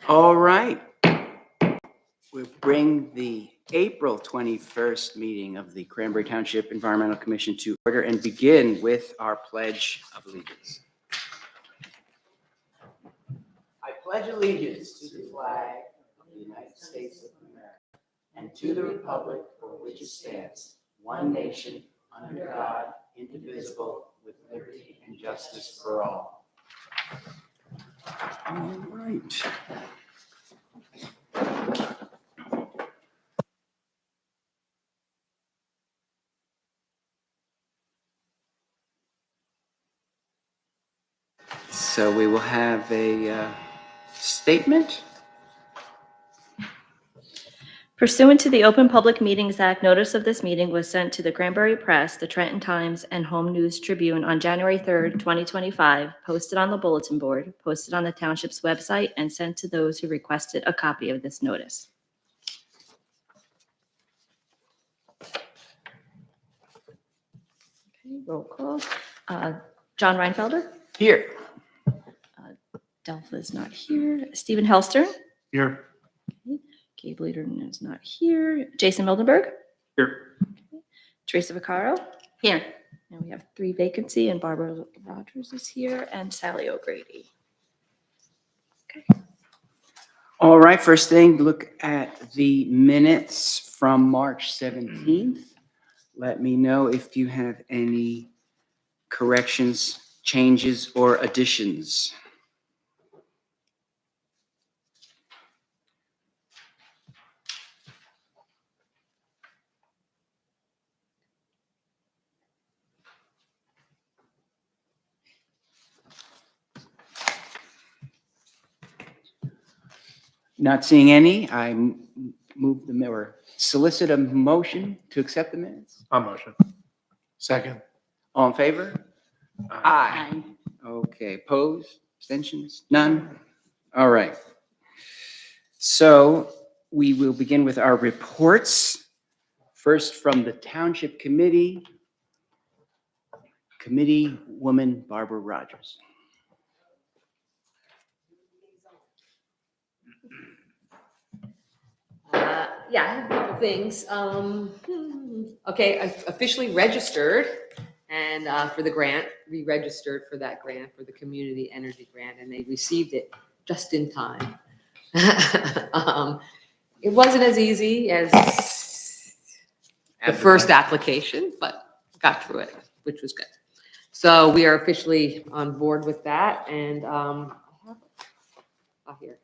All right. We'll bring the April 21st meeting of the Cranberry Township Environmental Commission to order and begin with our Pledge of Allegiance. I pledge allegiance to the flag of the United States of America and to the republic for which it stands, one nation, under God, indivisible, with liberty and justice for all. All right. So we will have a statement. Pursuant to the Open Public Meetings Act, notice of this meeting was sent to the Cranberry Press, the Trenton Times, and Home News Tribune on January 3rd, 2025, posted on the bulletin board, posted on the township's website, and sent to those who requested a copy of this notice. Okay, roll call. John Reinfelder? Here. Delpha is not here. Stephen Helstern? Here. Gabe Lederman is not here. Jason Mildenberg? Here. Teresa Vaccaro? Here. And we have 3 vacancy, and Barbara Rogers is here, and Sally O'Grady. Okay. All right, first thing, look at the minutes from March 17th. Let me know if you have any corrections, changes, or additions. Not seeing any, I move the or solicit a motion to accept the minutes. On motion. Second. All in favor? Aye. Okay, opposed, abstentions? None? All right. So we will begin with our reports. First from the Township Committee, Committee Woman Barbara Rogers. Yeah, I have a couple things. Okay, I officially registered and for the grant, re-registered for that grant, for the community energy grant, and they received it just in time. It wasn't as easy as the first application, but got through it, which was good. So we are officially on board with that, and I have it here.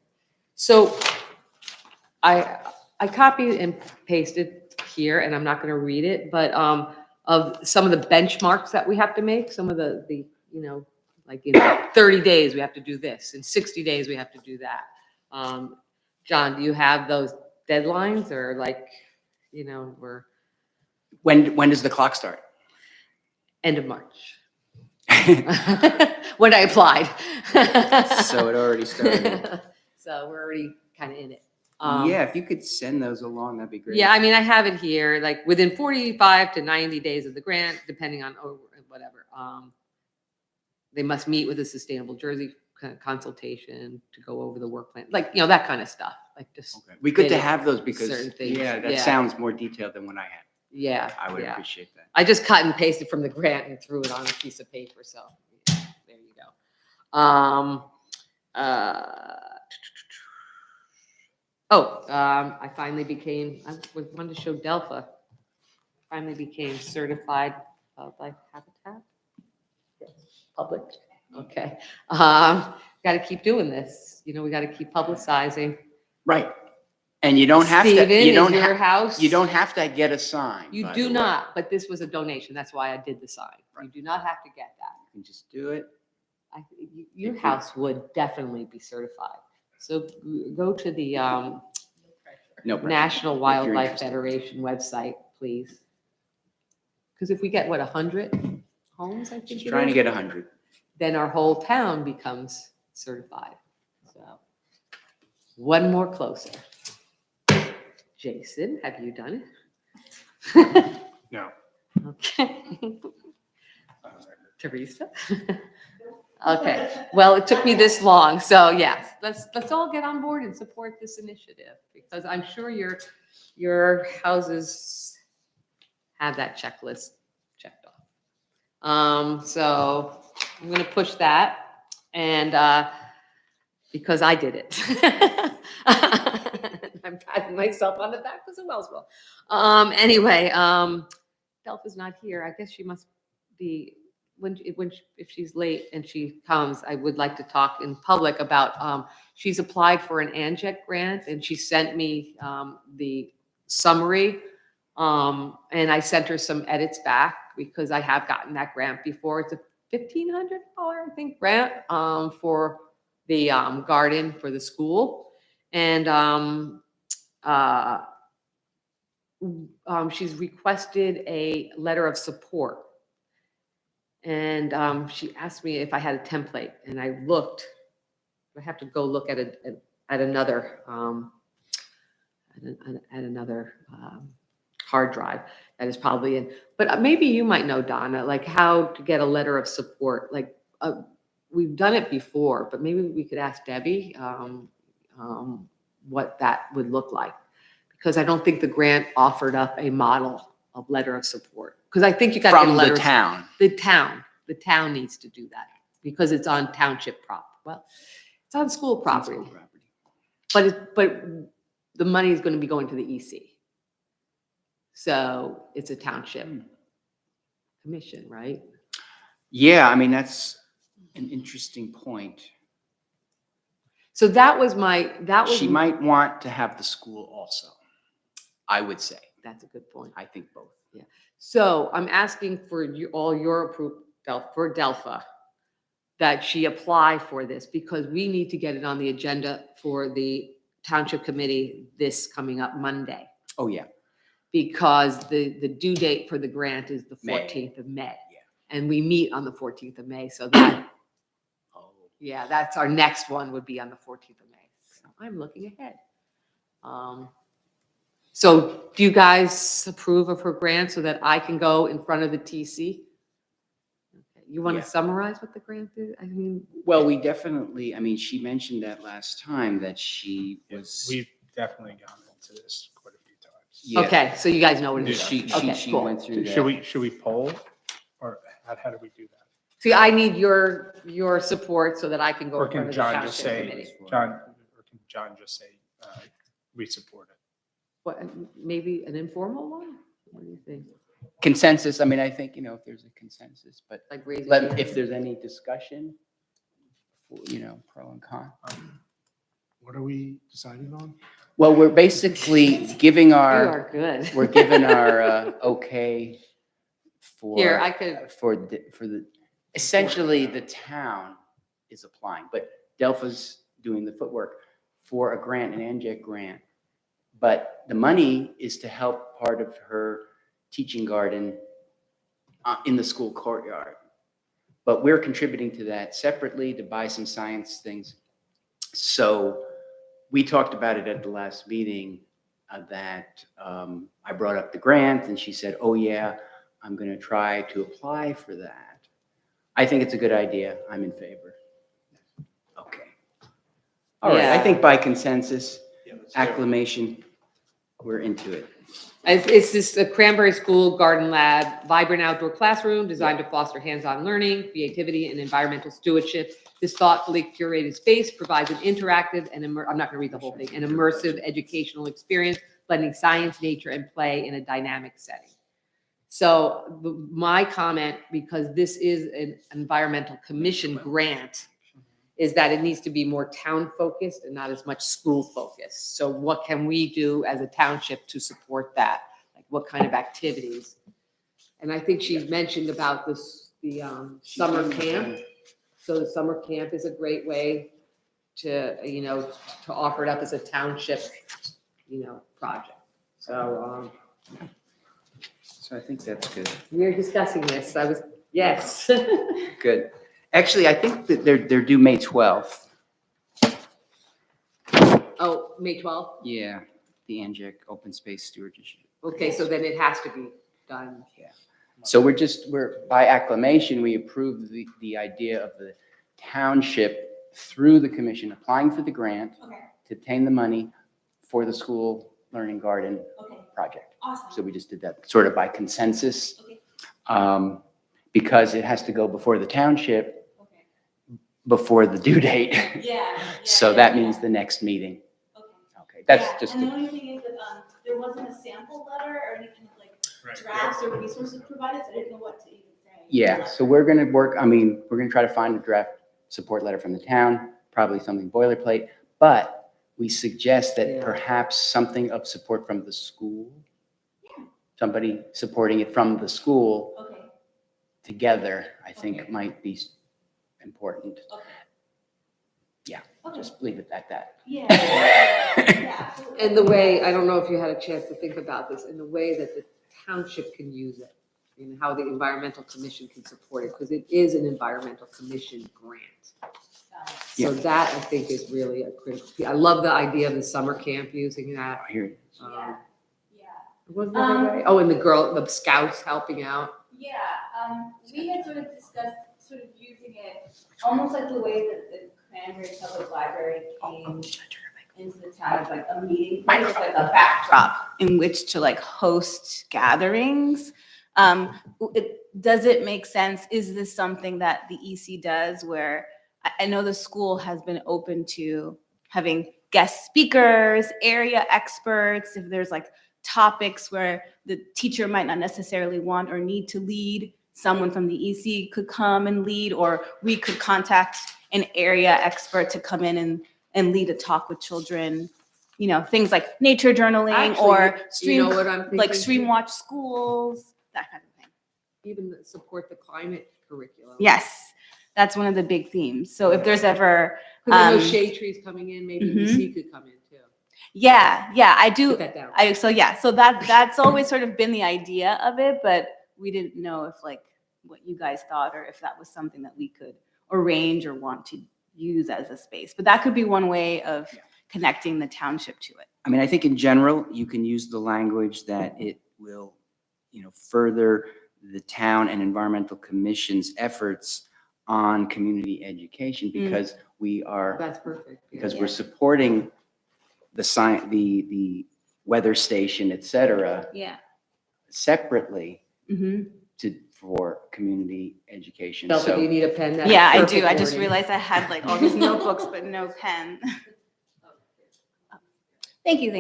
So I copied and pasted here, and I'm not going to read it, but of some of the benchmarks that we have to make, some of the you know, like in 30 days we have to do this, in 60 days we have to do that. John, do you have those deadlines, or like, you know, we're When does the clock start? end of March when I applied? So it already started. So we're already kind of in it. Yeah, if you could send those along, that'd be great. Yeah, I mean, I have it here, like within 45 to 90 days of the grant, depending on whatever. They must meet with a Sustainable Jersey consultation to go over the work plan, like, you know, that kind of stuff. Like just Okay. We good to getting have those because, certain things. yeah, that Yeah. sounds more detailed than what I had. yeah, I would yeah. appreciate that. I just cut and pasted from the grant and threw it on a piece of paper. So yeah, there you go. I finally became, I wanted to show Delpha, finally became certified wildlife habitat. Yes, public. Okay. Got to keep doing this. You know, we got to keep publicizing. Right. And you don't have Steven, to, you is don't your have, house? you don't have to get a sign. You by do the way. not, but this was a donation. That's why I did the sign. Right. You do not have to get that. You can just do it. Your Thank you. house would definitely be certified. So go to the No pressure. National If you're Wildlife interested. Federation website, please. Because if we get, what, 100 homes, I think Just it trying to is, get 100. then our whole town becomes certified. So one more closer. Jason, have you done it? No. Okay. Teresa? Okay, well, it took me this long, so yes, let's all get on board and support this initiative, because I'm sure your houses have that checklist checked off. So I'm gonna push that, and because I did it. I'm patting myself on the back because of Wellsville. Anyway, Delpha's not here. I guess she must be, if she's late and she comes, I would like to talk in public about, she's applied for an ANJET grant and she sent me the summary. And I sent her some edits back because I have gotten that grant before. It's a $1,500, I think, grant for the garden for the school. And she's requested a letter of support. And she asked me if I had a template, and I looked. I have to go look at another hard drive that is probably in. But maybe you might know, Donna, like how to get a letter of support. Like we've done it before, but maybe we could ask Debbie what that would look like, because I don't think the grant offered up a model of letter of support. Because I think you got to get a From letter. the town. The town needs to do that because it's on township it's on school property. But the money is going to be going to the EC. So it's a township commission, right? Yeah, I mean, that's an interesting point. So that was my. She might want to have the school also, I would say. That's a good point. I think both. Yeah. So I'm asking for all your approval for Delpha that she apply for this, because we need to get it on the agenda for the township committee this coming up Monday, Oh, yeah. because the due date for the grant is the May. 14th of May. Yeah. And we meet on the 14th of May. So that, Oh. yeah, that's our next one would be on the 14th of May. So I'm looking ahead. So do you guys approve of her grant so that I can go in front of the TC? Okay. You want Yeah. to summarize what the grant is? I mean, Well, we definitely, I mean, she mentioned that last time that she was. We've definitely gone into this quite a few times. Yeah. okay, so you guys know what it is. She Okay, cool. went through that. Should we poll, or how do we do that? See, I need your support so that I can go Or in front can of the John just township say, committee. John just say, we support it? What, maybe an informal one? What do you think? Consensus, I mean, I think, if there's a consensus, but Like raise your hand? if there's any discussion, pro and con. What are we deciding on? Well, we're basically giving You our, are good. we're giving our okay for. Here, I could, For the, essentially, the town is applying, but Delpha's doing the footwork for a grant, an ANJET grant. But the money is to help part of her teaching garden in the school courtyard. But we're contributing to that separately to buy some science things. So we talked about it at the last meeting that I brought up the grant and she said, oh yeah, I'm going to try to apply for that. I think it's a good idea. I'm in favor. Okay. All right. I Yeah. think by consensus, acclamation, we're into it. it's this Cranberry School Garden Lab, vibrant outdoor classroom designed to foster hands-on learning, creativity, and environmental stewardship. This thoughtfully curated space provides an interactive and I'm not going to read the whole thing, an immersive educational experience, blending science, nature, and play in a dynamic setting. So my comment, because this is an environmental commission grant, is that it needs to be more town focused and not as much school focused. So what can we do as a township to support that? Like what kind of activities? And I think she's mentioned about the summer camp. So the summer camp is a great way to, to offer it up as a township, project. So So I think that's good. we're discussing this. Yes. Good. Actually, I think that they're due May 12th. Oh, May 12th? Yeah, the ANJEC Open Space Stewardship. Okay, so then it has to be done. So we're by acclamation, we approve the idea of township, through the commission, applying for the grant Okay, to obtain the money for the school learning garden okay, project. So awesome. we just did that sort of by consensus. Okay. Because it has to go before the township, Okay. before the due date. Yeah. So that means the next meeting. Okay. Okay, that's Yeah, just, and the only thing is that, there wasn't a sample letter or any kind of like drafts or resources provided, so I didn't know what to even say. yeah, so we're gonna work, we're gonna try to find a draft support letter from the town, probably something boilerplate, but we suggest that Yeah. perhaps something of support from the school. Somebody supporting it from the school Okay, together, I think Okay. might be important. okay. Yeah, Okay. Just leave it at that. Yeah. Yeah, absolutely. And the way, I don't know if you had a chance to think about this, and the way that the township can use it, and how the environmental commission can support it, because it is an environmental commission grant. So that, I think, is really a critical piece. I love the idea of the summer camp using that. Here, Yeah, yeah. What's the other way? Oh, and the scouts helping out. Yeah, we had sort of discussed sort of using it almost like the way that the Cranberry Public Library came into the town as like a meeting place, like a backdrop in which to like host gatherings. Does it make sense? Is this something that the EC does where I know the school has been open to having guest speakers, area experts, if there's like topics where the teacher might not necessarily want or need to lead, someone from the EC could come and lead, or we could contact an area expert to come in and lead a talk with children, you know, things like nature journaling Actually, or you stream, know what I'm thinking? like stream watch schools, that kind of thing. Even support the climate curriculum. Yes, that's one of the big themes. So if there's ever, Because I know Um, shade trees coming in, maybe Mhm. EC could come in too. yeah, I do. Put that down. So that's always sort of been the idea of it, but we didn't know if like what you guys thought or if that was something that we could arrange or want to use as a space. But that could be one way of connecting the township to it. I think in general, you can use the language that it will, further the town and environmental commission's efforts on community education, because we are, That's perfect. because we're supporting the science, the weather station, et cetera, Yeah. separately hmm for community education. Delta, do you So need a pen? That's Yeah, I perfect do. I just wording. realized I had like all these notebooks, but no pen. Thank you. I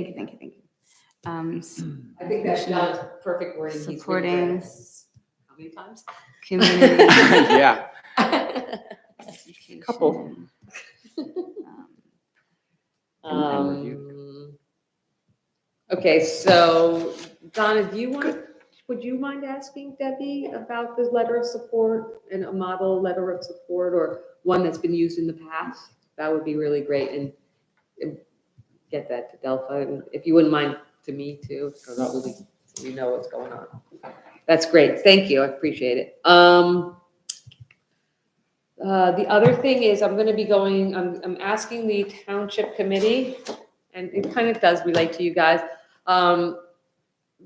think that's John's perfect wording. He's been Supporting great. How many times? community yeah, education. Couple. Um, Okay, so Donna, would you mind asking Debbie about this letter of support and a model letter of support, or one that's been used in the past? That would be really great, and get that to Delphi, and if you wouldn't mind to me too, so we know what's going on. That's great, thank you, I appreciate it. The other thing is I'm asking the township committee, and it kind of does relate to you guys.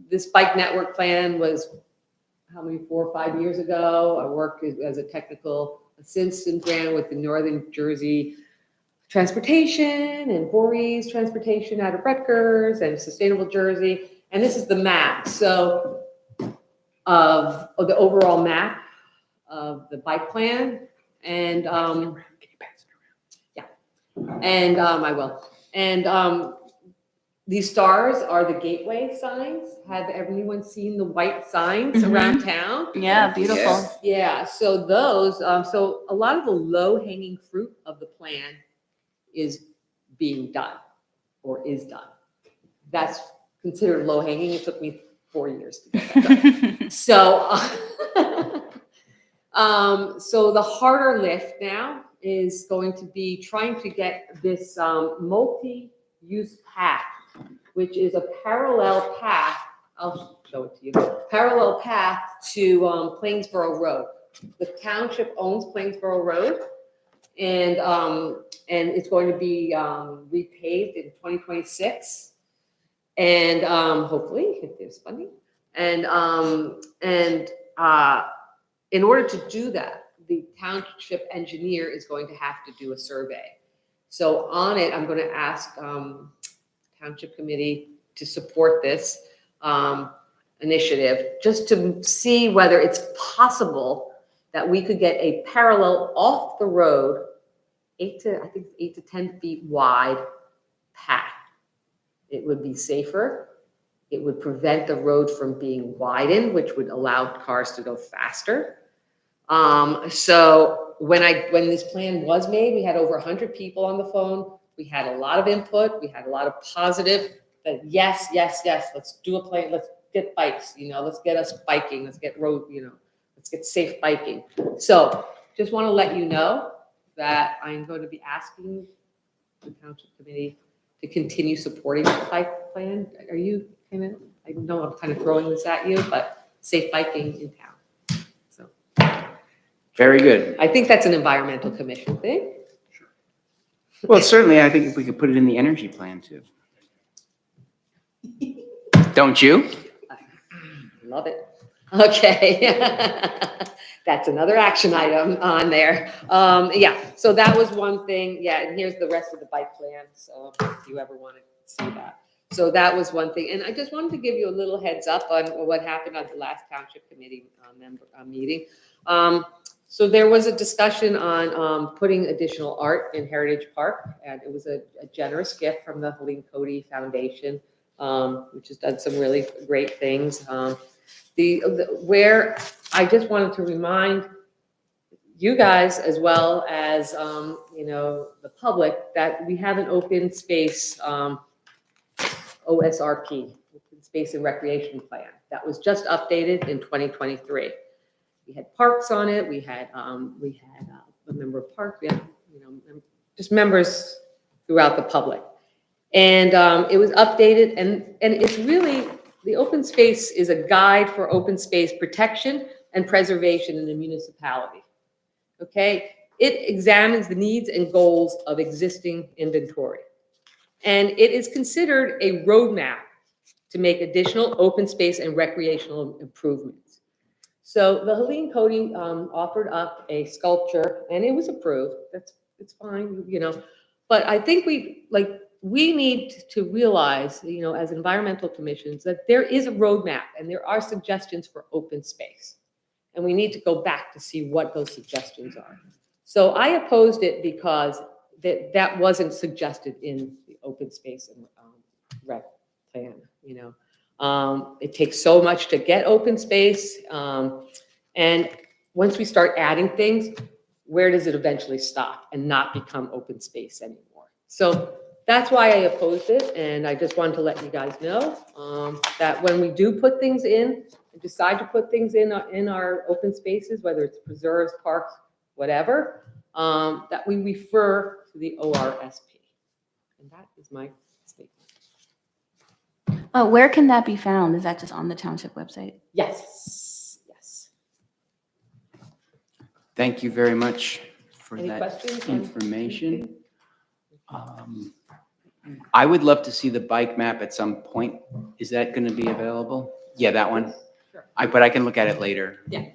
This bike network plan was, 4 or 5 years ago. I worked as a technical assistant grant with the Northern Jersey Transportation and Voorhees Transportation out of Rutgers and Sustainable Jersey. And this is the map. So of the overall map of the bike plan. And I will. And these stars are the gateway signs. Have everyone seen the white signs around town? Yeah, beautiful. Yeah, so those, so a lot of the low hanging fruit of the plan is being done or is done. That's considered low hanging. It took me 4 years to get that done. So, so the harder lift now is going to be trying to get this multi-use path, which is a parallel path. I'll show it to you. Parallel path to Plainsboro Road. The township owns Plainsboro Road, and it's going to be repaved in 2026, and hopefully if there's funding. And in order to do that, the township engineer is going to have to do a survey. So on it, I'm going to ask township committee to support this initiative, just to see whether it's possible that we could get a parallel off the road, 8 to 10 feet wide path. It would be safer. It would prevent the road from being widened, which would allow cars to go faster. So when this plan was made, we had over 100 people on the phone. We had a lot of input. We had a lot of positive that yes, let's do a plan. Let's get bikes, let's get us biking. Let's get road, let's get safe biking. So just want to let you know that I'm going to be asking the township committee to continue supporting the bike plan. Are you, I know I'm kind of throwing this at you, but safe biking in town. So Very good. I think that's an environmental commission thing. Well, certainly, I think if we could put it in the energy plan too. Don't you? Love it. Okay. That's another action item on there. Yeah, so that was one thing. Yeah, and here's the rest of the bike plan. So if you ever want to see that. So that was one thing. And I just wanted to give you a little heads up on what happened at the last township committee meeting. So there was a discussion on putting additional art in Heritage Park, and it was a generous gift from the Helene Cody Foundation, which has done some really great things. Where I just wanted to remind you guys, as well as the public, that we have an open space OSRP, Open Space and Recreation Plan, that was just updated in 2023. We had parks on it. We had a member of parks. We had just members throughout the public, and it was updated. And it's really, the open space is a guide for open space protection and preservation in the municipality. Okay, it examines the needs and goals of existing inventory, and it is considered a roadmap to make additional open space and recreational improvements. So the Helene Cody offered up a sculpture, and it was approved. It's fine, But I think we need to realize, as environmental commissions, that there is a roadmap and there are suggestions for open space, and we need to go back to see what those suggestions are. So I opposed it because that wasn't suggested in the open space and rec plan. It takes so much to get open space. And once we start adding things, where does it eventually stop and not become open space anymore? So that's why I opposed it. And I just wanted to let you guys know that when we do put things in, and decide to put things in our open spaces, whether it's preserves, parks, whatever, that we refer to the ORSP. And that is my statement. Where can that be found? Is that just on the township website? Yes. Thank you very much for Any that questions on information. I would love to see the bike map at some point. Is that going to be available? Yeah, that one. Sure. But I can look at it later. Yeah.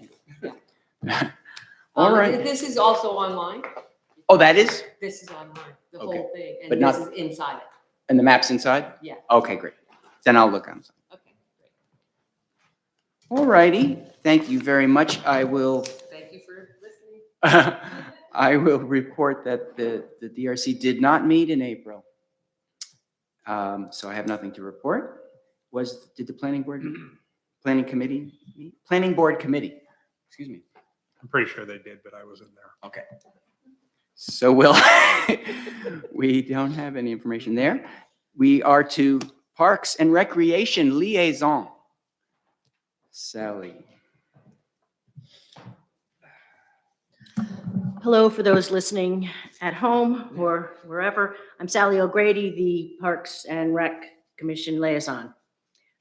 All right. This is also online. Oh, that is? This is online, the Okay. whole thing, But and not- this is inside it. And the map's inside? Yeah. Okay, great. Then I'll look on it. Okay, great. All righty. Thank you very much. I will Thank you for listening. I will report that the DRC did not meet in April. So I have nothing to report. Did the planning board committee meet? Planning board committee, excuse me. I'm pretty sure they did, but I was in there. Okay. So we don't have any information there. We are to Parks and Recreation Liaison. Sally. Hello, for those listening at home or wherever. I'm Sally O'Grady, the Parks and Rec Commission liaison.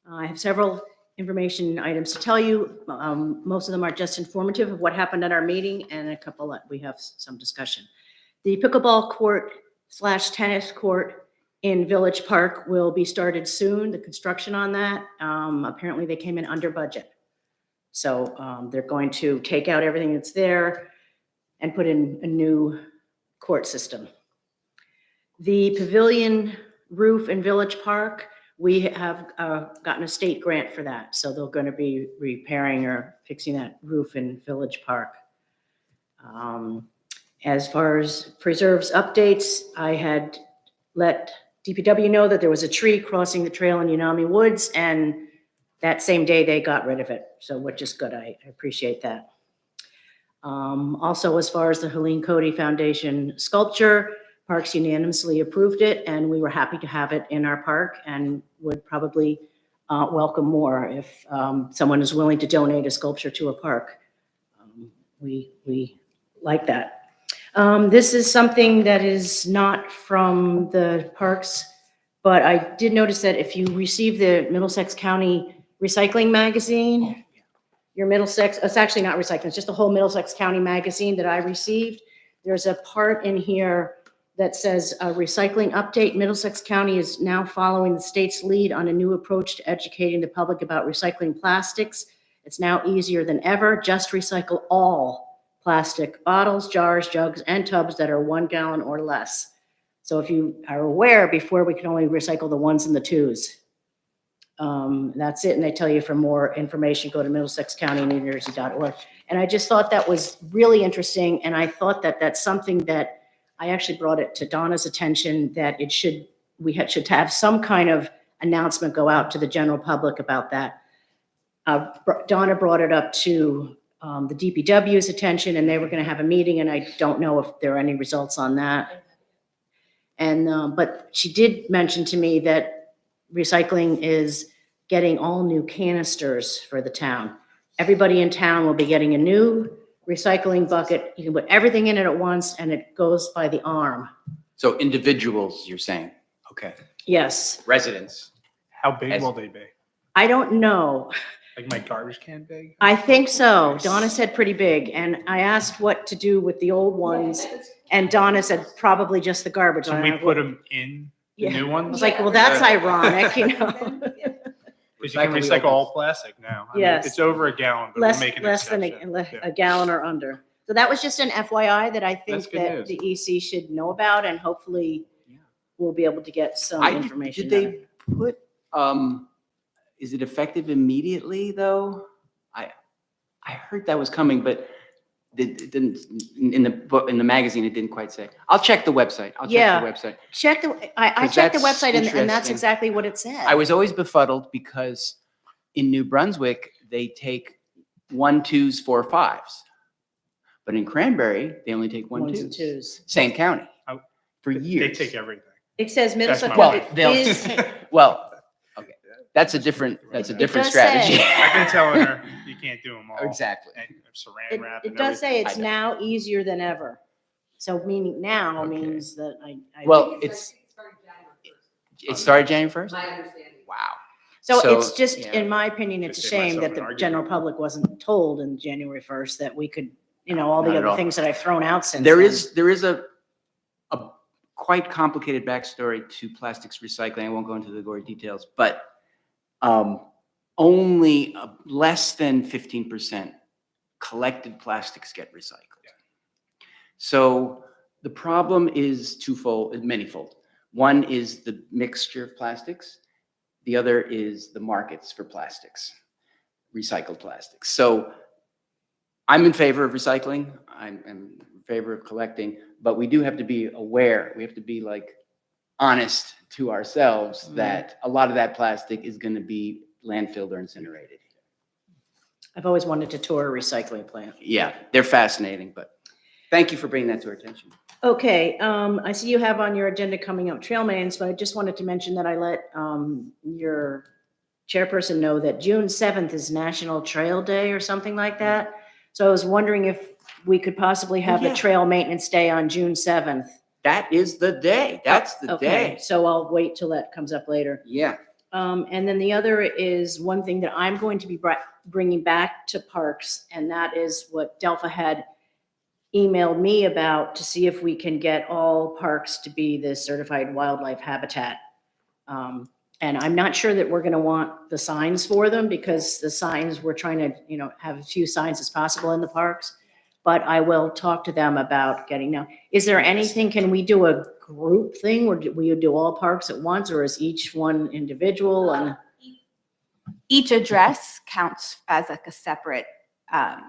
I have several information items to tell you. Most of them are just informative of what happened at our meeting, and a couple that we have some discussion. The pickleball court / tennis court in Village Park will be started soon, the construction on that. Apparently they came in under budget. So they're going to take out everything that's there, and put in a new court system. The pavilion roof in Village Park, we have gotten a state grant for that. So they're going to be repairing or fixing that roof in Village Park. As far as preserves updates, I had let DPW know that there was a tree crossing the trail in Unami Woods, and that same day they got rid of it. So which is good. I appreciate that. Also, as far as the Helene Cody Foundation sculpture, Parks unanimously approved it, and we were happy to have it in our park and would probably welcome more if someone is willing to donate a sculpture to a park. We like that. This is something that is not from the parks, but I did notice that if you receive the Middlesex County Recycling Magazine, your Middlesex, it's actually not recycling, it's just the whole Middlesex County magazine that I received. There's a part in here that says recycling update. Middlesex County is now following the state's lead on a new approach to educating the public about recycling plastics. It's now easier than ever. Just recycle all plastic bottles, jars, jugs, and tubs that are 1 gallon or less. So if you are aware, before we could only recycle the 1s and the 2s. That's it. And they tell you for more information, go to middlesexcountynewjersey.org. And I just thought that was really interesting. And I thought that that's something that I actually brought it to Donna's attention, that it should, should have some kind of announcement go out to the general public about that. Donna brought it up to the DPW's attention, and they were going to have a meeting, and I don't know if there are any results on that. And, but she did mention to me that recycling is getting all new canisters for the town. Everybody in town will be getting a new recycling bucket. You can put everything in it at once, and it goes by the arm. So individuals, you're saying? Okay. Yes. Residents. How big As- will they be? I don't know. Like my garbage can big? I think so. Donna said pretty big, and I asked what to do with the old ones, and Donna said probably just the garbage. Can And we I put them in the Yeah. new I was ones? like, well, that's ironic, you know? Because you can Recycle the recycle old all plastic now. I mean, Yes. It's over a gallon, but Less, we'll make an less than exception. Yeah. a gallon or under. So that was just an FYI that I That's think good that news. the EC should know about, and hopefully Yeah. we'll be able to get some information. Did on it. they put, is it effective immediately, though? I heard that was coming, but it didn't, in the book, in the magazine, it didn't quite say. I'll check the website. I'll check Yeah. the website. I 'Cause checked the that's website, and that's interesting. exactly what it said. I was always befuddled because in New Brunswick, they take 1, 2s, 4, 5s. But in Cranberry, they only take 1, Ones and 2s. twos. Same county Oh, for They years. take everything. It says Middlesex. my it wife. is- Well, okay, that's a different It strategy. does say- I've been telling her, you can't do them all. Exactly. And saran It, wrap it and does say everything. it's I know. now easier than ever. So meaning now Okay. means that I. Well, it started January 1st? My understanding. Wow. So so, it's just, yeah. in my opinion, it's a Just save shame myself that an the argument. general public wasn't told in January 1st that we could, you know, all the Not at other all. things that I've thrown out since There then. is a quite complicated backstory to plastics recycling. I won't go into the gory details, but only less than 15% collected plastics get recycled. So the problem is manyfold. One is the mixture of plastics. The other is the markets for plastics, recycled plastics. So I'm in favor of recycling. I'm in favor of collecting, but we do have to be aware. We have to be like honest to ourselves that a lot of that plastic is going to be landfilled or incinerated. I've always wanted to tour a recycling plant. Yeah, they're fascinating, but thank you for bringing that to our attention. Okay, I see you have on your agenda coming up trail maintenance, but I just wanted to mention that I let your chairperson know that June 7th is National Trail Day or something like that. So I was wondering if we could possibly have Yeah. a trail maintenance day on June 7th. That is the day. That's the Okay, day. so I'll wait till that comes up later. Yeah. And then the other is one thing that I'm going to be bringing back to parks, and that is what Delpha had emailed me about, to see if we can get all parks to be the certified wildlife habitat. And I'm not sure that we're going to want the signs for them, because the signs, we're trying to, you know, have as few signs as possible in the parks. but I will talk to them about getting now. Is there anything, can we do a group thing, or do we do all parks at once, or is each one individual? And Each address counts as like a separate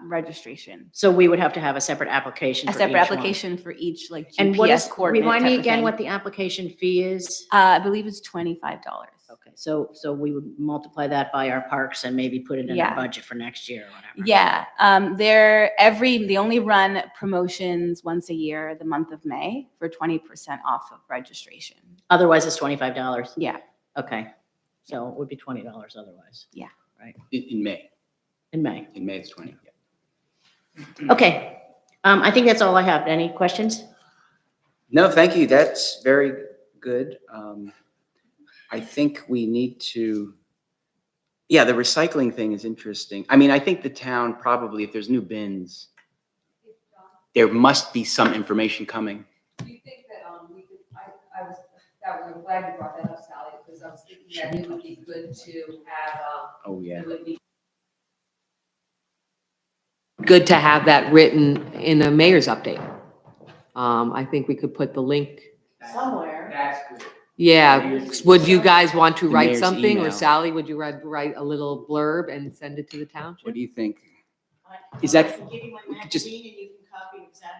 registration, so we would have to have a separate application a for separate each one. application for each like And what is, GPS coordinate remind me type of again thing. what the application fee is? I believe it's $25. Okay, so we would multiply that by our parks and maybe put it in our Yeah. budget for next year or whatever. Yeah, they only run promotions once a year, the month of May, for 20% off of registration. Otherwise, it's $25. Yeah. Okay, so it would be $20 otherwise. In May. In May. In May, it's 20. Okay, I think that's all I have. Any questions? No, thank you. That's very good. I think we need to, yeah, the recycling thing is interesting. I mean, I think the town probably, if there's new bins, there must be some information coming. Do you think that, we could, I'm glad you brought that up, Sally, because I was thinking that it would be good to have, Oh, yeah. it would be good to have that written in a mayor's update. I think we could put the link. Somewhere. That's good. Yeah, would you guys want to The write mayor's something, or email. Sally, would you write a little blurb and send it to the township? What do you think? Is that- we could just-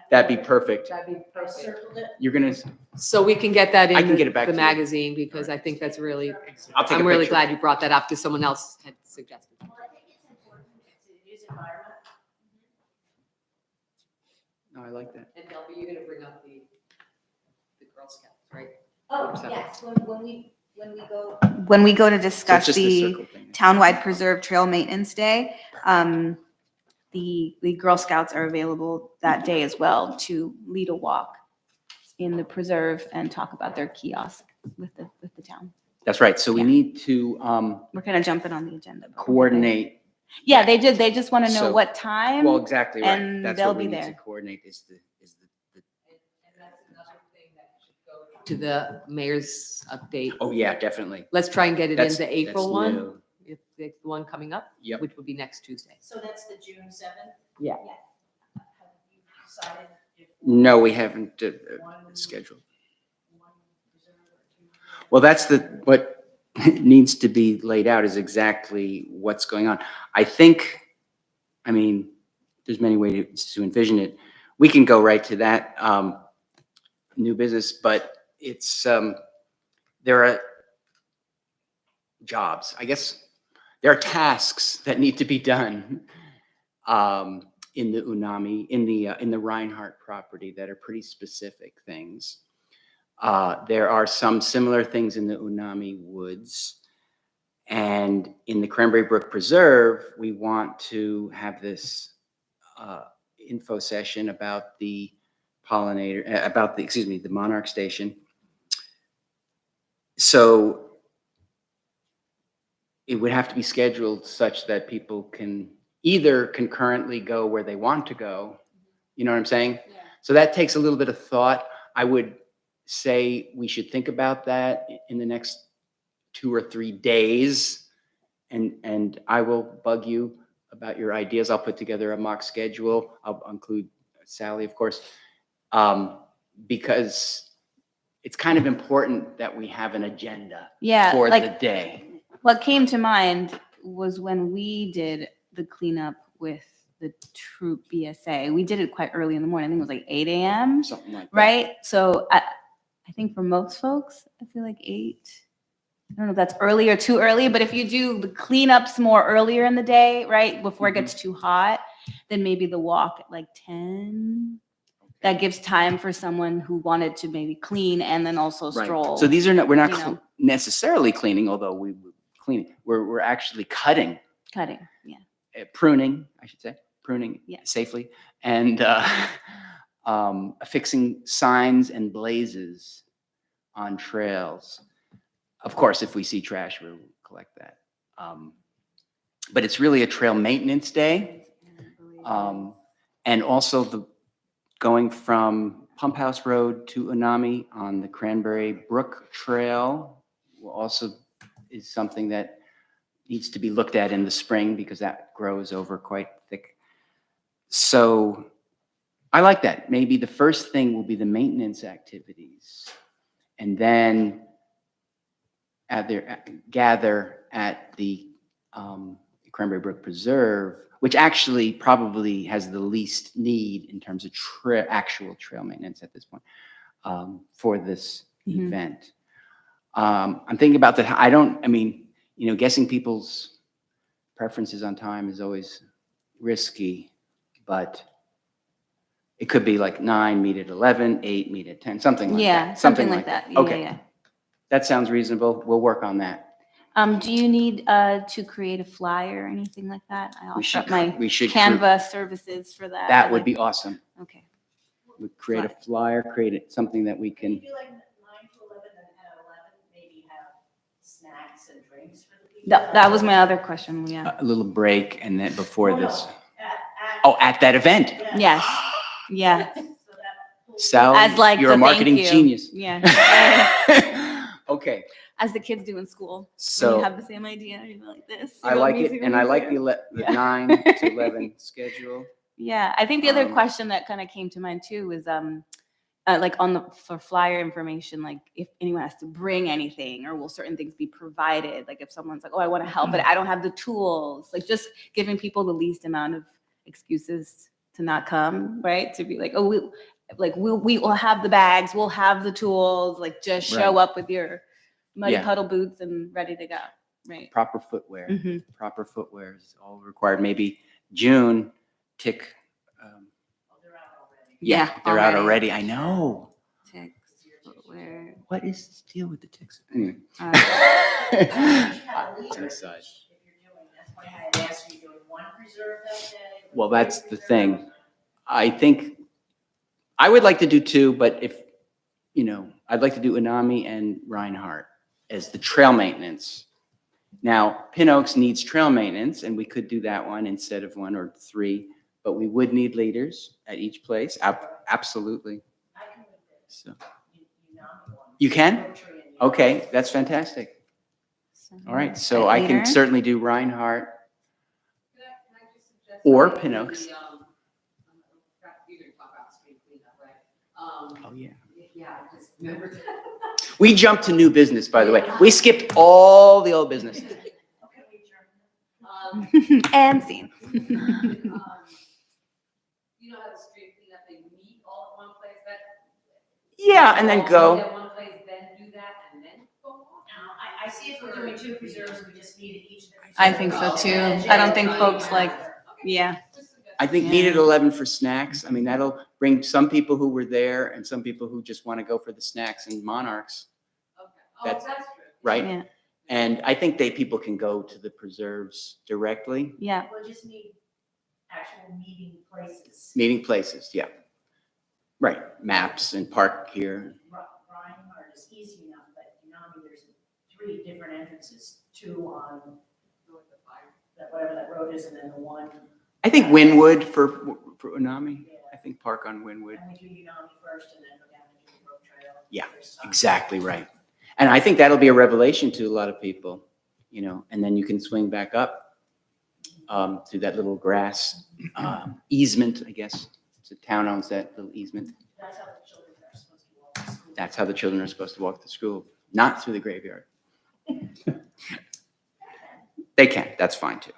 That'd be perfect. That'd be perfect. You're gonna, So we can get that I in can get it back the to you. magazine, because I think that's really, I'll take a I'm really picture. glad you brought that up, because someone else had suggested. Well, I think it's important to use environment. No, I like that. And Delby, you're gonna bring up the Girl Scouts, right? Oh, What's that? yes, when we go to So it's discuss just the the circle thing. townwide preserve trail maintenance day, the Girl Scouts are available that day as well to lead a walk in the preserve and talk about their kiosk with the town. That's right. So we Yeah. need to We're kind of jumping on the agenda. but- coordinate. Yeah, they did. They just want to know So- what time. Well, exactly right. and That's they'll what we be need to there. coordinate is the, And that's another thing that should go to the mayor's update. oh, yeah, definitely. Let's try and get it in That's- the April that's one, new. if the one coming up, Yep. which would be next Tuesday. So that's the June 7th? Yeah. Have you decided if No, we haven't one scheduled. preserve or two? Well, that's what needs to be laid out is exactly what's going on. I think, I mean, there's many ways to envision it. We can go right to that new business, but it's, there are jobs, I guess, there are tasks that need to be done in the Unami, in the Reinhardt property that are pretty specific things. There are some similar things in the Unami Woods. And in the Cranberry Brook Preserve, we want to have this info session about the pollinator, about the, the monarch station. So it would have to be scheduled such that people can either concurrently go where they want to go. You know what I'm saying? Yeah. So that takes a little bit of thought. I would say we should think about that in the next 2 or 3 days. And I will bug you about your ideas. I'll put together a mock schedule. I'll include Sally, of course, because it's kind of important that we have an agenda Yeah, for like the day. what came to mind was when we did the cleanup with the troop BSA. We did it quite early in the morning. I think it was like 8 a.m. Something like that. Right? So I think for most folks, I feel like 8. I don't know if that's early or too early, but if you do the cleanups more earlier in the day, right, before it gets too hot, then maybe the walk at like 10. That gives time for someone who wanted to maybe clean and then also Right. stroll. So these are not, we're not you know. necessarily cleaning, although we would clean. We're actually cutting, Cutting, yeah. pruning, I should say, pruning Yeah. safely, and affixing signs and blazes on trails. Of course, if we see trash, we'll collect that. But it's really a trail maintenance day. And also going from Pump House Road to Unami on the Cranberry Brook Trail will also is something that needs to be looked at in the spring because that grows over quite thick. So I like that. Maybe the first thing will be the maintenance activities. And then gather at the Cranberry Brook Preserve, which actually probably has the least need in terms of actual trail maintenance at this point for this Mhm. event. I'm thinking about that. Guessing people's preferences on time is always risky, but it could be like 9, meet at 11, 8, meet at 10, something like that. Yeah, something like that. Yeah, Okay. yeah. That sounds reasonable. We'll work on that. Do you need to create a flyer or anything like that? I We offer up should, my we should, Canva services for that. that would be awesome. Okay. We create a flyer, something that we can, do like 9 to 11 and at 11, maybe have snacks and drinks for the people? That was my other question, yeah. a little break and then before Oh, no. this. At- Oh, at that event. Yes, yeah. So that pulls- Sally, As like you're a the thank marketing you. genius. Yeah. Okay, As the kids do in school. When so you have the same idea, you go like this. you I go like music, it, and I like music. the Yeah. 9 to 11 schedule. Yeah, I think the other Um, question that kind of came to mind too was like for flyer information, like if anyone has to bring anything, or will certain things be provided? Like if someone's like, oh, I want to help, but I don't have the tools, like just giving people the least amount of excuses to not come, right? To be like, oh, we will have the bags, we'll have the tools, like just show Right. up with your muddy Yeah. puddle boots and ready to go, right? Proper footwear. Mhm. Proper footwear is all required. Maybe June, tick. Oh, they're out already. Yeah, they're out already. I know. Ticks, footwear, What is the deal with the ticks? Anyway. uh, You have a leader, On the side. if you're doing, that's why I had asked you doing one preserve that day. Well, that's the thing. I think I would like to do 2, but I'd like to do Unami and Reinhardt as the trail maintenance. Now, Pin Oaks needs trail maintenance, and we could do that one instead of 1 or 3, but we would need leaders at each place. Absolutely. I can move this. So, You nominate one. you can? Rotary and you- Okay, that's fantastic. All right, so I can certainly do Reinhardt. Can I just suggest? Or something? Pin Oaks. You're gonna talk about street cleanup, right? Oh, yeah. Yeah, just remember that. We jumped to new business, by the way. We skipped all the old business. Okay, we adjourn. And scene. You know how the street cleanup, they meet all at one place, that? Yeah, and then All go. at one place, then do that, and then go on? Now, I see if we're doing 2 preserves, we just need each. I think so too. I don't think folks like, yeah. I think meet at 11 for snacks. I mean, that'll bring some people who were there and some people who just want to go for the snacks and Monarchs, Okay. That's- That's true. right? Yeah. And I think people can go to the preserves directly. Yeah. We'll just need actual meeting places. Meeting places, yeah. Right, maps and park here. Reinhardt is easy enough, but there's 3 different entrances, 2 on whatever that road is, and then the one. I think Wynwood for Unami. Yeah. I think park on Wynwood. And we do Unami first and then go down and do the road trail. Yeah, There's some- Exactly right. And I think that'll be a revelation to a lot of people, and then you can swing back up through that little grass easement, I guess. The town owns that little easement. That's how the children are supposed to walk to school. That's how the children are supposed to walk to school, not through the graveyard. They can, that's fine too.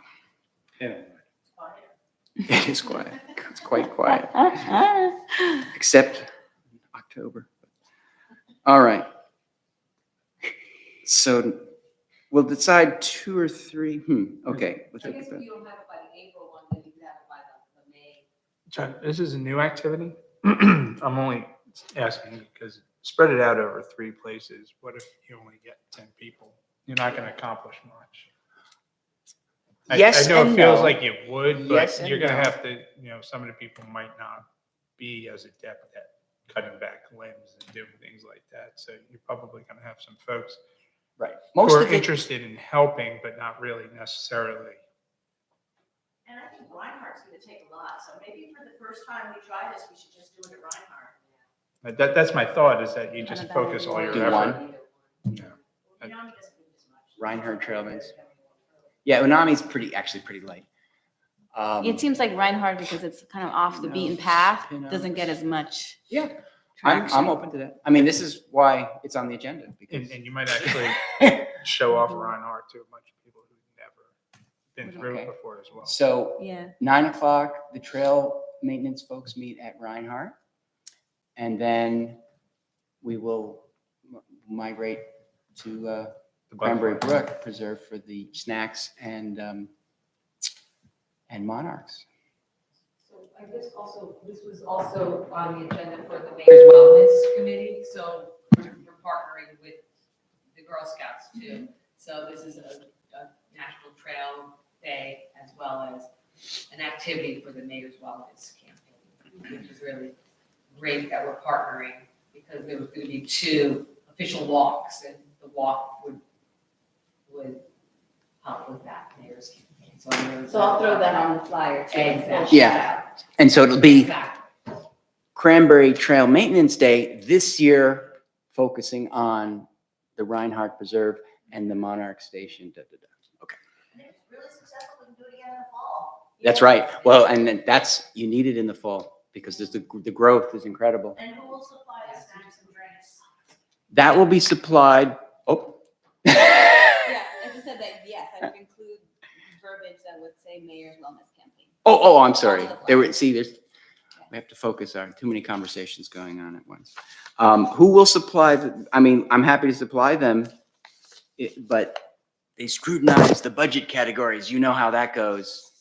It's quiet. It is quiet. It's quite quiet, except October. All right. So we'll decide 2 or 3. Okay. We'll I take guess it back. if you don't have it by the April one, then you could have it by the May. John, this is a new activity. I'm only asking because spread it out over 3 places. What if you only get 10 people? You're not going to accomplish much. Yes I know and it feels no. like you would, Yes but and you're going to no. have to, some of the people might not be as adept at cutting back limbs and doing things like that. So you're probably going to have some folks Right. who Most are of it, interested in helping, but not really necessarily. And I think Reinhardt's gonna take a lot, so maybe for the first time we try this, we should just do it at Reinhardt. That's my thought, is that you Not just a bad focus all idea. your Do effort. one. Yeah. Unami doesn't need as much. Reinhardt Trailmans. Yeah, Unami's actually pretty light. It seems like Reinhardt, because it's kind of off the beaten path, doesn't get as much Yeah, traction. I'm open to that. I mean, this is why it's on the agenda. because- And you might actually show off Reinhardt to a bunch of people who've never been through Okay. it before as well. So Yeah. 9 o'clock, the trail maintenance folks meet at Reinhardt. And then we will migrate to The Cranberry butterfly. Brook Preserve for the snacks and monarchs. So I guess also, this was also on the agenda for the Mayor's Wellness Committee, so we're partnering with the Girl Scouts too. So this is a National Trail Day as well as an activity for the Mayor's Wellness Campaign, which is really great that we're partnering because there was going to be 2 official walks and the walk would help with that Mayor's campaign. So I'll throw that on the flyer too. Exactly. Yeah. And so it'll be Exactly. Cranberry Trail Maintenance Day this year, focusing on the Reinhardt Preserve and the Monarch Station. Okay, It's really successful, we can do it again in the fall. that's right. Well, and then you need it in the fall because the growth is incredible. And who will supply the snacks and drinks? That will be supplied, oh. Yeah, I just said that, yes, I would include verbiage that would say Mayor's Wellness Campaign. Oh, I'm sorry. We have to focus on too many conversations going on at once. Who will supply I'm happy to supply them, but they scrutinize the budget categories. You know how that goes.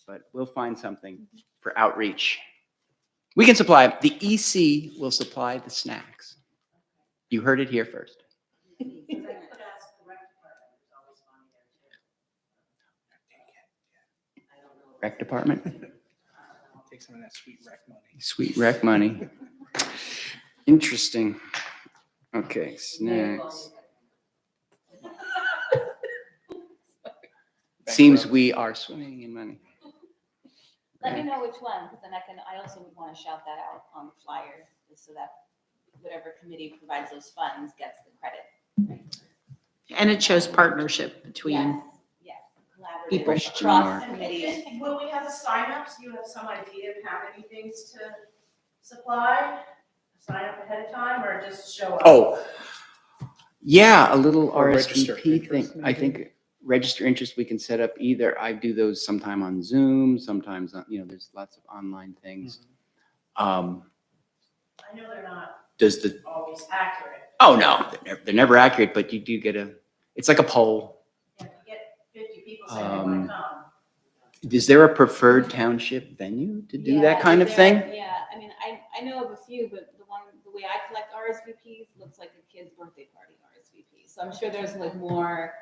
But we'll find something for outreach. We can supply, the EC will supply the snacks. You heard it here first. Rec department? Take some of that sweet rec money. Sweet rec money. Interesting. Okay, snacks. Seems we are swimming in money. Let me know which one, because then I also would want to shout that out on the flyer, just so that whatever committee provides those funds gets the credit. And it shows partnership between. Yes, yes, collaborative People. Question mark. across committees. When we have the signups, you have some idea of how many things to supply? Sign up ahead of time or just show up? Oh, yeah, a little Or register RSVP thing. interest, I maybe. think register interest, we can set up either. I do those sometime on Zoom, sometimes, there's lots of online things. Mm-hmm. I know they're not Does the, always accurate. oh, no, they're never accurate, but you do get it's like a poll. If you get 50 people saying they want to come. Is there a preferred township venue to do that Yeah, kind of there- thing? Yeah, I mean, I know of a few, but the way I collect RSVPs looks like a kid's birthday party RSVP. So I'm sure there's like more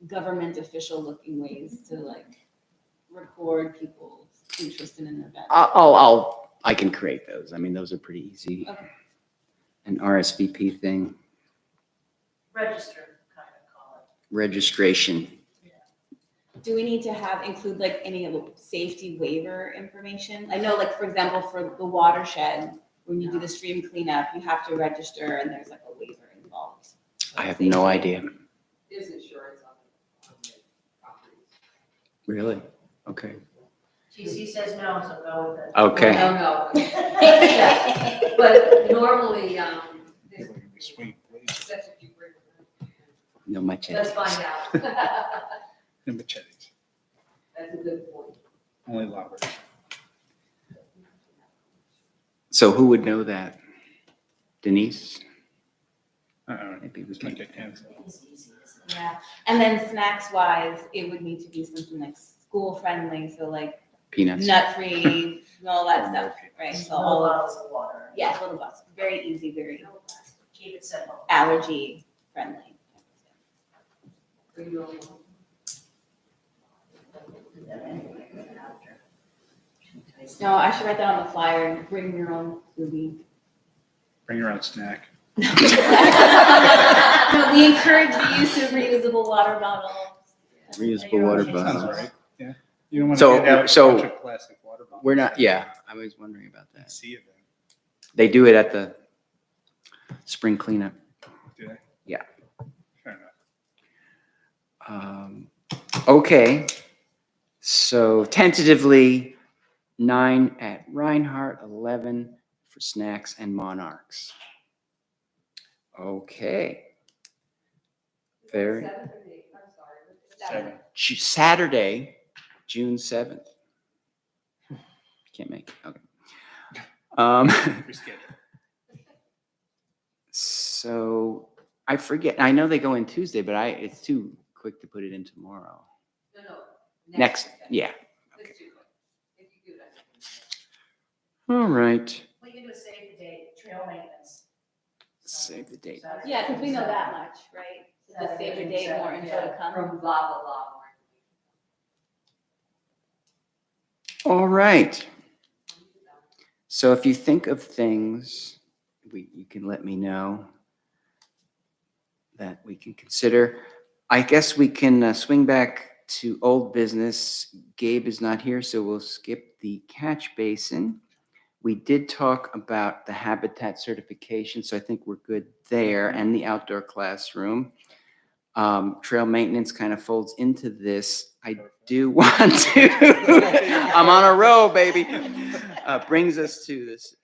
government official looking ways to like record people's interest in an event. I can create those. I mean, those are pretty easy. Okay. An RSVP thing, Register, kind of call it. registration. Do we need to include like any of the safety waiver information? I know like, for example, for the watershed, when you do the stream cleanup, you have to register and there's like a waiver involved. I have no idea. There's insurance on the properties. Really? Okay. GC says no, so go with it. Okay. No. But normally, there's Sweet. that's if you bring. No much. Let's find out. And machetes. That's a good point. Only lobbers. So who would know that? Denise? Maybe this might get canceled. Yeah, and then snacks wise, it would need to be something like school friendly, so like Peanuts? nut free, all that stuff, right? So No all of, bottles of water. yeah, little box, very easy, very Keep it simple. allergy friendly. No, I should write that on the flyer and bring your own foodie. Bring your own snack. No, we encourage the use of reusable water bottles. Reusable water Sounds bottles. right, yeah. You don't want So- to hand out a so bunch of plastic water bottles. We're not, yeah, I was wondering about that. See it then, They do it at the spring cleanup. do they? Yeah. Fair enough. Okay. So tentatively, 9 at Reinhardt, 11 for Snacks and Monarchs. Okay. Very. Saturday, June 7th. Can't make it. Okay. So I forget. I know they go in Tuesday, but it's too quick to put it in tomorrow. No. Next, yeah. Let's do it. If you do that. All right. We can do a save the date, trail maintenance. Save the date. Yeah, because we know that much, right? The save the date, more info to come. From blah, blah, blah. All right. So if you think of things, you can let me know that we can consider. I guess we can swing back to old business. Gabe is not here, so we'll skip the catch basin. We did talk about the habitat certification, so I think we're good there, and the outdoor classroom. Trail maintenance kind of folds into this. I do want to, I'm on a roll, baby. Brings us to this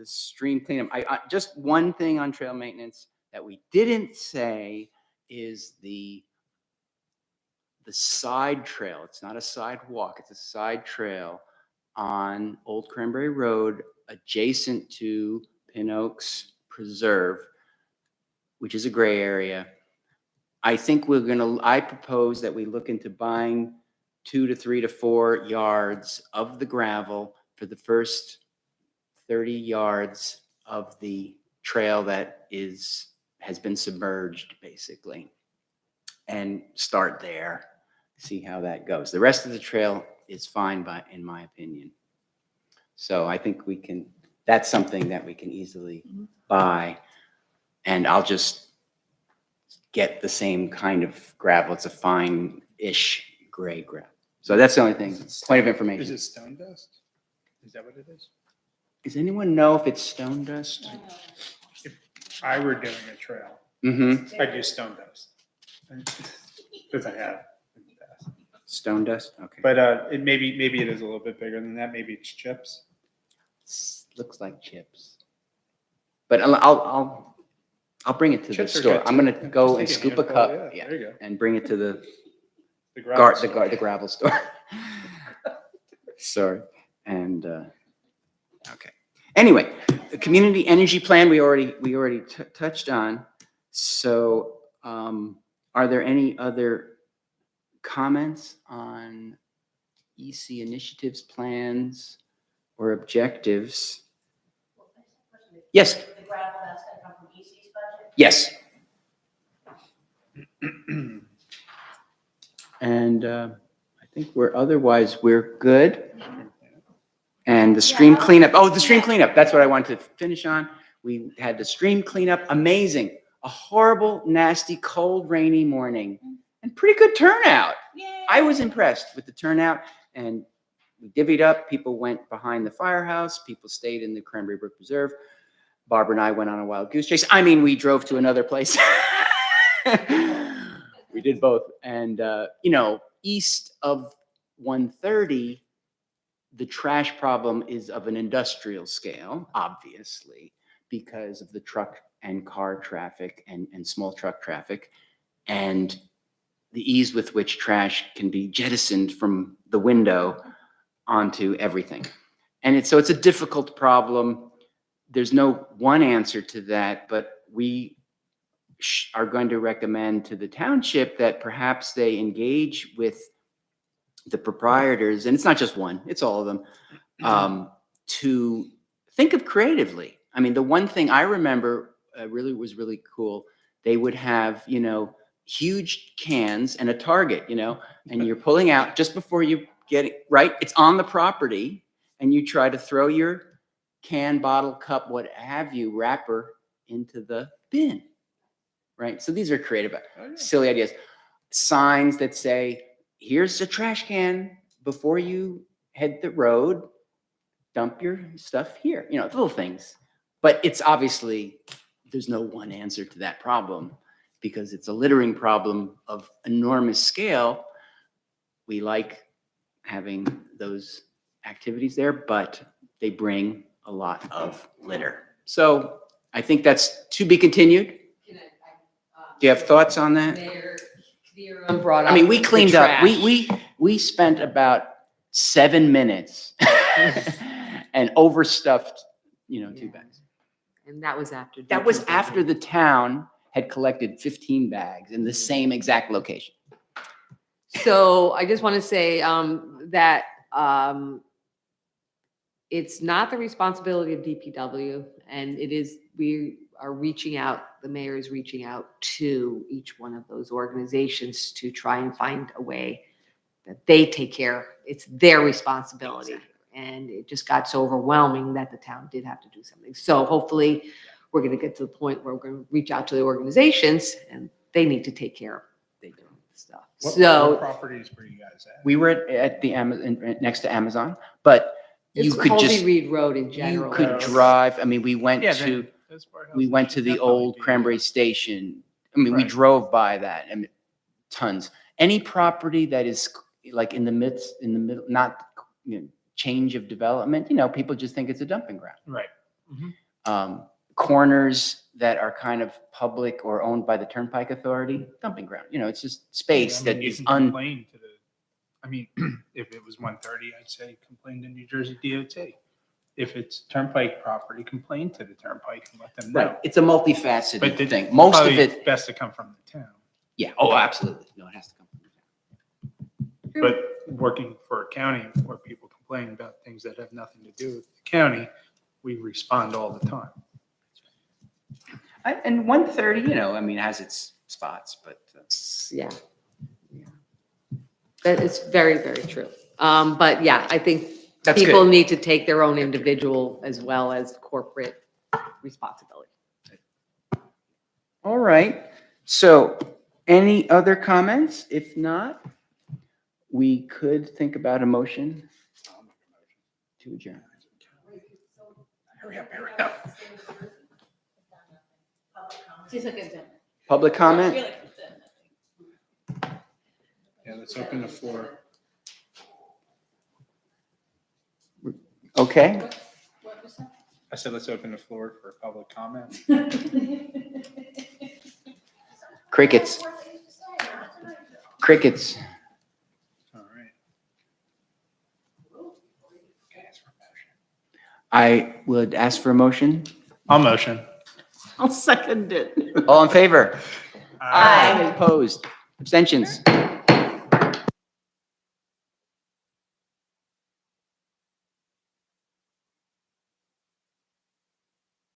stream cleanup. I just one thing on trail maintenance that we didn't say is the side trail. It's not a sidewalk, it's a side trail on Old Cranberry Road adjacent to Pin Oaks Preserve, which is a gray area. I think I propose that we look into buying 2 to 3 to 4 yards of the gravel for the first 30 yards of the trail that has been submerged, basically, and start there, see how that goes. The rest of the trail is fine, in my opinion. So I think that's something that we can easily buy, and I'll just get the same kind of gravel. It's a fine-ish gray gravel. So that's the only thing, point of information. Is it stone dust? Is that what it is? Does anyone know if it's stone dust? If I were doing a trail, Mm-hmm. I'd use stone dust. Because I have in the past. Stone dust? Okay. But maybe it is a little bit bigger than that. Maybe it's chips. Looks like chips. But I'll bring it to the Chips are store. good, I'm too. gonna go and Just take scoop a handful, cup, There you go. and bring it to the The gravel store. the gravel store. Sorry. And okay. Anyway, the community energy plan we already touched on. So, are there any other comments on EC initiatives, plans, or objectives? Yes. The gravel that's gonna come from EC's budget? Yes. And I think we're good. And the stream cleanup, the stream cleanup, that's what I wanted to finish on. We had the stream cleanup, amazing. A horrible, nasty, cold, rainy morning and pretty good turnout. I was impressed with the turnout, and we divvied up. People went behind the firehouse. People stayed in the Cranberry Brook Preserve. Barbara and I went on a wild goose chase. I mean, we drove to another place. We did both. And, east of 130, the trash problem is of an industrial scale, obviously, because of the truck and car traffic and small truck traffic, and the ease with which trash can be jettisoned from the window onto everything. And so it's a difficult problem. There's no one answer to that, but we are going to recommend to the township that perhaps they engage with the proprietors, and it's not just one, it's all of them, to think of creatively. I mean, the one thing I remember was really cool, they would have, huge cans and a target, and you're pulling out just before you get it, right? It's on the property, and you try to throw your can, bottle, cup, what have you, wrapper into the bin, right? So these are creative, silly ideas. Signs that say, here's a trash can before you head the road, dump your stuff here, little things. But it's obviously, there's no one answer to that problem because it's a littering problem of enormous scale. We like having those activities there, but they bring a lot of litter. So I think that's to be continued. Do you have thoughts on that? Mayor Kieran brought up I mean, we the cleaned up, trash. we spent about 7 minutes and overstuffed, 2 bags. And that was after. That was after the town had collected 15 bags in the same exact location. So I just want to say that it's not the responsibility of DPW, and it is, we are reaching out, the mayor is reaching out to each one of those organizations to try and find a way that they take care. It's their responsibility. And it just got so overwhelming that the town did have to do something. So hopefully, we're going to get to the point where we're going to reach out to the organizations, and they need to take care of their stuff. What So properties were you guys at? We were at the Amazon, next to Amazon, but you it's could Halsey just, Reed Road in you general. could drive, I mean, we went Yeah, to, then those Bar we Hills went to should the definitely old be- Cranberry Station. I mean, we Right. drove by that and tons. Any property that is like in the middle, not, change of development, people just think it's a dumping ground. Right. Corners that are kind of public or owned by the Turnpike Authority, dumping ground. It's just space I that mean, you is can complain to the, I mean, if it was 130, I'd say complain to New Jersey DOT. If it's Turnpike property, complain to the Turnpike and let them know. Right. It's a multifaceted But the- thing. Most of Probably it, best to come from the town. yeah. Oh, absolutely. No, it has to come from the town. But working for a county where people complain about things that have nothing to do with the county, we respond all the time. And 130, I mean, has its spots, but Yeah. Yeah. That is very, very true. But yeah, I think That's people good. need to take their own individual as well as corporate responsibility. all right. So any other comments? If not, we could think about a motion to adjourn. Hurry up. She's a good gentleman. Public comment? Yeah, let's open the floor. Okay. I said, let's open the floor for public comment. Crickets. Crickets. All right. I would ask for a motion. I'll motion. I'll second it. All in favor? Aye. Opposed? Abstentions?